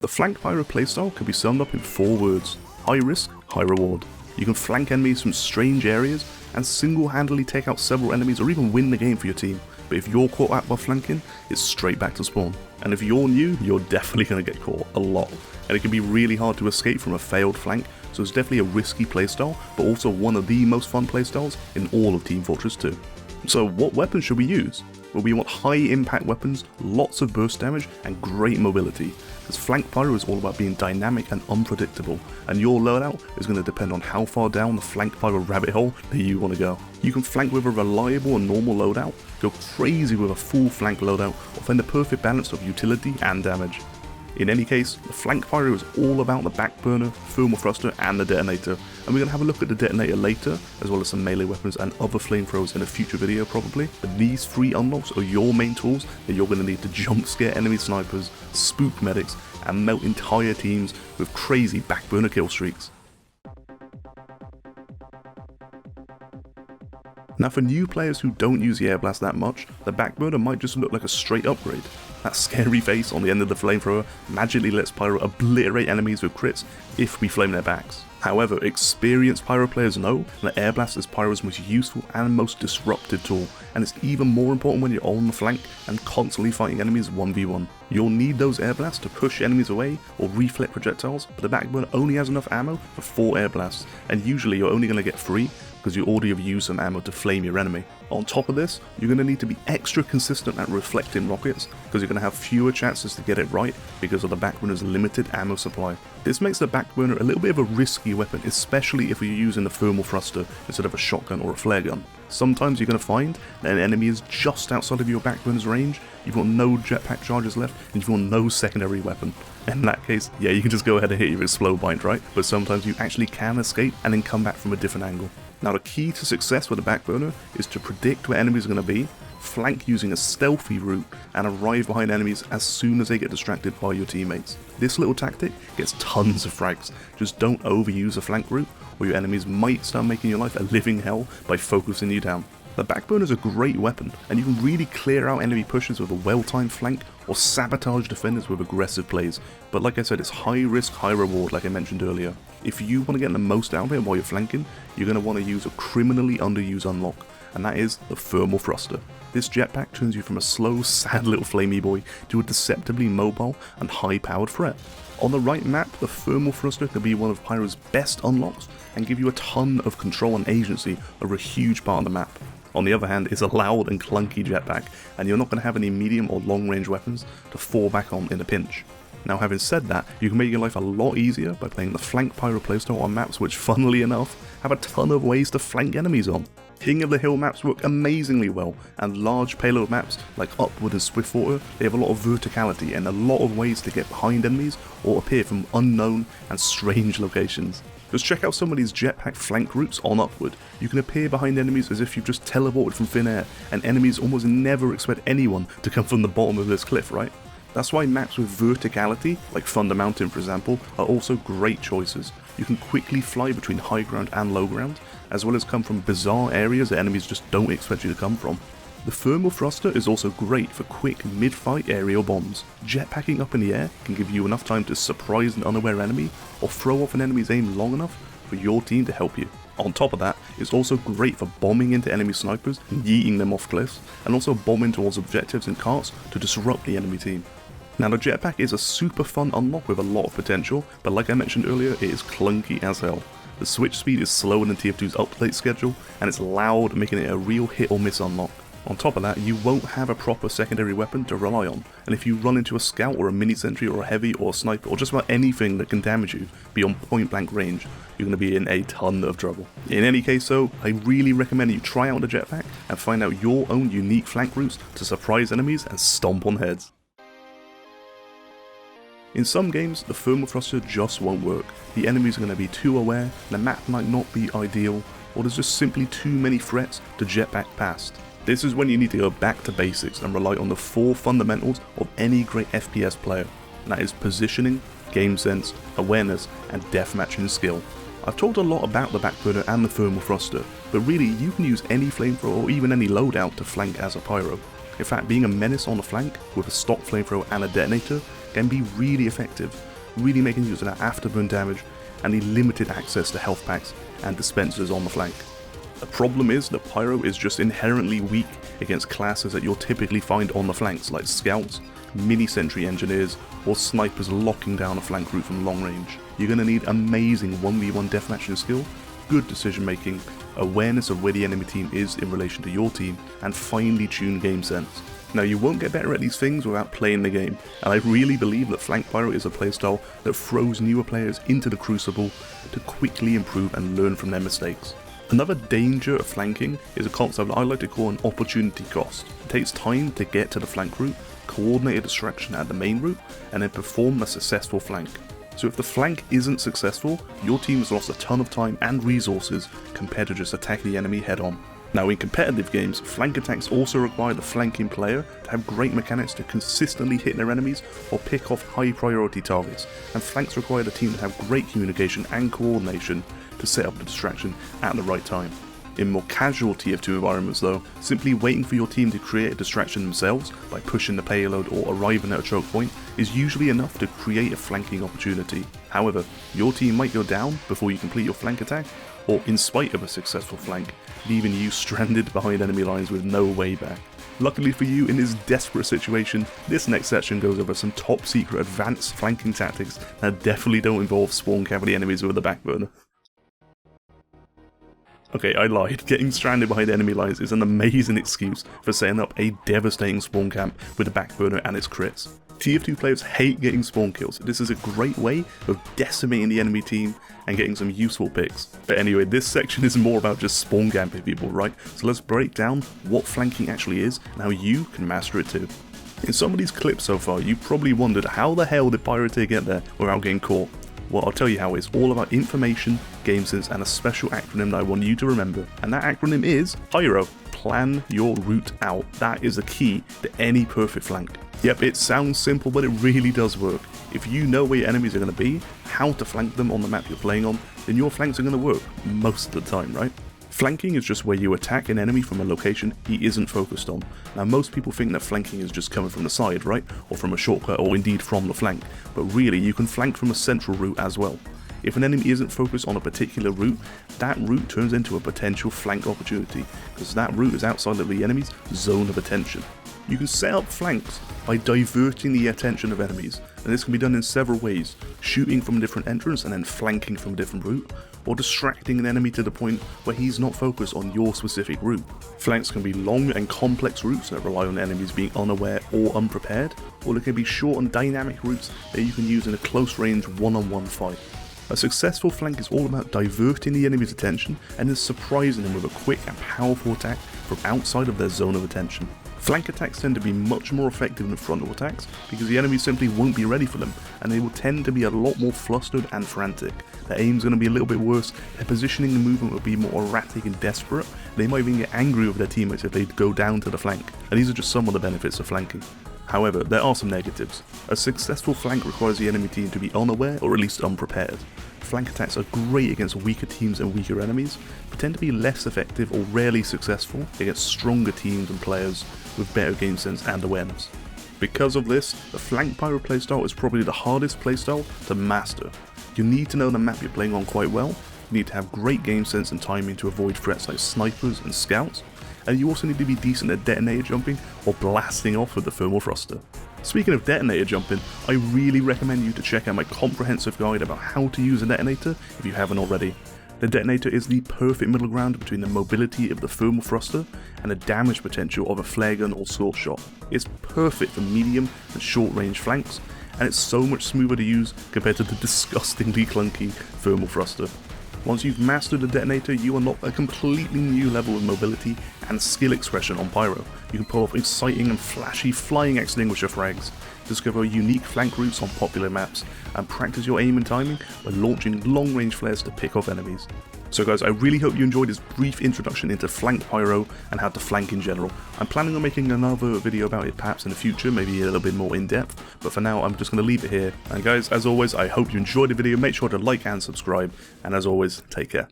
The Flank Pyro playstyle can be summed up in 4 words: high risk, high reward. You can flank enemies from strange areas and single-handedly take out several enemies or even win the game for your team, but if you're caught out by flanking, it's straight back to spawn. And if you're new, you're definitely going to get caught a lot, and it can be really hard to escape from a failed flank, so it's definitely a risky playstyle, but also one of the most fun playstyles in all of Team Fortress 2. So what weapons should we use? Well, we want high impact weapons, lots of burst damage, and great mobility, because Flank Pyro is all about being dynamic and unpredictable, and your loadout is going to depend on how far down the Flank Pyro rabbit hole that you want to go. You can flank with a reliable and normal loadout, go crazy with a full flank loadout, or find the perfect balance of utility and damage. In any case, the Flank Pyro is all about the Backburner, Thermal Thruster, and the Detonator, and we're going to have a look at the Detonator later, as well as some melee weapons and other flamethrowers in a future video probably. But these 3 unlocks are your main tools that you're going to need to jump scare enemy snipers, spook medics, and melt entire teams with crazy Backburner kill streaks. Now for new players who don't use the air blast that much, the Backburner might just look like a straight upgrade. That scary face on the end of the flamethrower magically lets Pyro obliterate enemies with crits if we flame their backs. However, experienced Pyro players know that air blast is Pyro's most useful and most disruptive tool, and it's even more important when you're on the flank and constantly fighting enemies 1v1. You'll need those air blasts to push enemies away or reflect projectiles, but the Backburner only has enough ammo for 4 air blasts, and usually you're only going to get 3 because you already have used some ammo to flame your enemy. On top of this, you're going to need to be extra consistent at reflecting rockets, because you're going to have fewer chances to get it right because of the Backburner's limited ammo supply. This makes the Backburner a little bit of a risky weapon, especially if you're using the Thermal Thruster instead of a shotgun or a flare gun. Sometimes you're going to find that an enemy is just outside of your Backburner's range, you've got no jetpack charges left, and you've got no secondary weapon. In that case, yeah, you can just go ahead and hit your explode bind, right? But sometimes you actually can escape and then come back from a different angle. Now the key to success with the Backburner is to predict where enemies are going to be, flank using a stealthy route, and arrive behind enemies as soon as they get distracted by your teammates. This little tactic gets tons of frags, just don't overuse the flank route or your enemies might start making your life a living hell by focusing you down. The Backburner is a great weapon, and you can really clear out enemy pushes with a well-timed flank or sabotage defenders with aggressive plays, but like I said, it's high risk, high reward like I mentioned earlier. If you want to get the most out of it while you're flanking, you're going to want to use a criminally underused unlock, and that is the Thermal Thruster. This jetpack turns you from a slow, sad little flamey boy to a deceptively mobile and high-powered threat. On the right map, the Thermal Thruster can be one of Pyro's best unlocks and give you a ton of control and agency over a huge part of the map. On the other hand, it's a loud and clunky jetpack, and you're not going to have any medium or long range weapons to fall back on in a pinch. Now having said that, you can make your life a lot easier by playing the Flank Pyro playstyle on maps which, funnily enough, have a ton of ways to flank enemies on. King of the Hill maps work amazingly well, and large payload maps like Upward and Swiftwater, they have a lot of verticality and a lot of ways to get behind enemies or appear from unknown and strange locations. Just check out some of these jetpack flank routes on Upward. You can appear behind enemies as if you've just teleported from thin air, and enemies almost never expect anyone to come from the bottom of this cliff, right? That's why maps with verticality, like Thunder Mountain for example, are also great choices. You can quickly fly between high ground and low ground, as well as come from bizarre areas that enemies just don't expect you to come from. The Thermal Thruster is also great for quick mid-fight aerial bombs. Jetpacking up in the air can give you enough time to surprise an unaware enemy, or throw off an enemy's aim long enough for your team to help you. On top of that, it's also great for bombing into enemy snipers and yeeting them off cliffs, and also bombing towards objectives and carts to disrupt the enemy team. Now the jetpack is a super fun unlock with a lot of potential, but like I mentioned earlier, it is clunky as hell. The switch speed is slower than TF2's update schedule, and it's loud, making it a real hit or miss unlock. On top of that, you won't have a proper secondary weapon to rely on, and if you run into a scout or a mini sentry or a heavy or a sniper or just about anything that can damage you beyond point blank range, you're going to be in a ton of trouble. In any case though, I really recommend you try out the jetpack and find out your own unique flank routes to surprise enemies and stomp on heads. In some games, the Thermal Thruster just won't work. The enemies are going to be too aware, the map might not be ideal, or there's just simply too many threats to jetpack past. This is when you need to go back to basics and rely on the 4 fundamentals of any great FPS player, and that is positioning, game sense, awareness, and deathmatching skill. I've talked a lot about the Backburner and the Thermal Thruster, but really you can use any flamethrower or even any loadout to flank as a pyro. In fact, being a menace on the flank with a stock flamethrower and a detonator can be really effective, really making use of that afterburn damage and the limited access to health packs and dispensers on the flank. The problem is that Pyro is just inherently weak against classes that you'll typically find on the flanks like scouts, mini sentry engineers, or snipers locking down a flank route from long range. You're going to need amazing 1v1 deathmatching skill, good decision making, awareness of where the enemy team is in relation to your team, and finely tuned game sense. Now, you won't get better at these things without playing the game, and I really believe that Flank Pyro is a playstyle that throws newer players into the crucible to quickly improve and learn from their mistakes. Another danger of flanking is a concept that I like to call an opportunity cost. It takes time to get to the flank route, coordinate a distraction at the main route, and then perform a successful flank. So if the flank isn't successful, your team has lost a ton of time and resources compared to just attacking the enemy head on. Now, in competitive games, flank attacks also require the flanking player to have great mechanics to consistently hit their enemies or pick off high priority targets, and flanks require the team to have great communication and coordination to set up the distraction at the right time. In more casual TF2 environments though, simply waiting for your team to create a distraction themselves by pushing the payload or arriving at a choke point is usually enough to create a flanking opportunity. However, your team might go down before you complete your flank attack, or in spite of a successful flank, leaving you stranded behind enemy lines with no way back. Luckily for you, in this desperate situation, this next section goes over some top secret advanced flanking tactics that definitely don't involve spawn cavalry enemies with a backburner. Okay, I lied. Getting stranded behind enemy lines is an amazing excuse for setting up a devastating spawn camp with a backburner and its crits. TF2 players hate getting spawn kills. This is a great way of decimating the enemy team and getting some useful picks. But anyway, this section is more about just spawn camping people, right? So let's break down what flanking actually is and how you can master it too. In some of these clips so far, you probably wondered how the hell did Pyro get there without getting caught? Well, I'll tell you how. It's all about information, game sense, and a special acronym that I want you to remember. And that acronym is PYRO. Plan your route out. That is the key to any perfect flank. Yep, it sounds simple, but it really does work. If you know where your enemies are going to be, how to flank them on the map you're playing on, then your flanks are going to work most of the time, right? Flanking is just where you attack an enemy from a location he isn't focused on. Now, most people think that flanking is just coming from the side, right? Or from a shortcut, or indeed from the flank. But really, you can flank from a central route as well. If an enemy isn't focused on a particular route, that route turns into a potential flank opportunity, because that route is outside of the enemy's zone of attention. You can set up flanks by diverting the attention of enemies, and this can be done in several ways: shooting from a different entrance and then flanking from a different route, or distracting an enemy to the point where he's not focused on your specific route. Flanks can be long and complex routes that rely on enemies being unaware or unprepared, or they can be short and dynamic routes that you can use in a close range one-on-one fight. A successful flank is all about diverting the enemy's attention and then surprising them with a quick and powerful attack from outside of their zone of attention. Flank attacks tend to be much more effective than frontal attacks because the enemy simply won't be ready for them, and they will tend to be a lot more flustered and frantic. Their aim's going to be a little bit worse, their positioning and movement will be more erratic and desperate, they might even get angry with their teammates if they go down to the flank, and these are just some of the benefits of flanking. However, there are some negatives. A successful flank requires the enemy team to be unaware or at least unprepared. Flank attacks are great against weaker teams and weaker enemies, but tend to be less effective or rarely successful against stronger teams and players with better game sense and awareness. Because of this, the Flank Pyro playstyle is probably the hardest playstyle to master. You need to know the map you're playing on quite well, you need to have great game sense and timing to avoid threats like snipers and scouts, and you also need to be decent at detonator jumping or blasting off with the thermal thruster. Speaking of detonator jumping, I really recommend you to check out my comprehensive guide about how to use a detonator if you haven't already. The detonator is the perfect middle ground between the mobility of the thermal thruster and the damage potential of a flare gun or source shot. It's perfect for medium and short range flanks, and it's so much smoother to use compared to the disgustingly clunky thermal thruster. Once you've mastered the detonator, you unlock a completely new level of mobility and skill expression on Pyro. You can pull off exciting and flashy flying extinguisher frags, discover unique flank routes on popular maps, and practice your aim and timing by launching long range flares to pick off enemies. So guys, I really hope you enjoyed this brief introduction into Flank Pyro and how to flank in general. I'm planning on making another video about it perhaps in the future, maybe a little bit more in depth, but for now I'm just going to leave it here. And guys, as always, I hope you enjoyed the video. Make sure to like and subscribe, and as always, take care.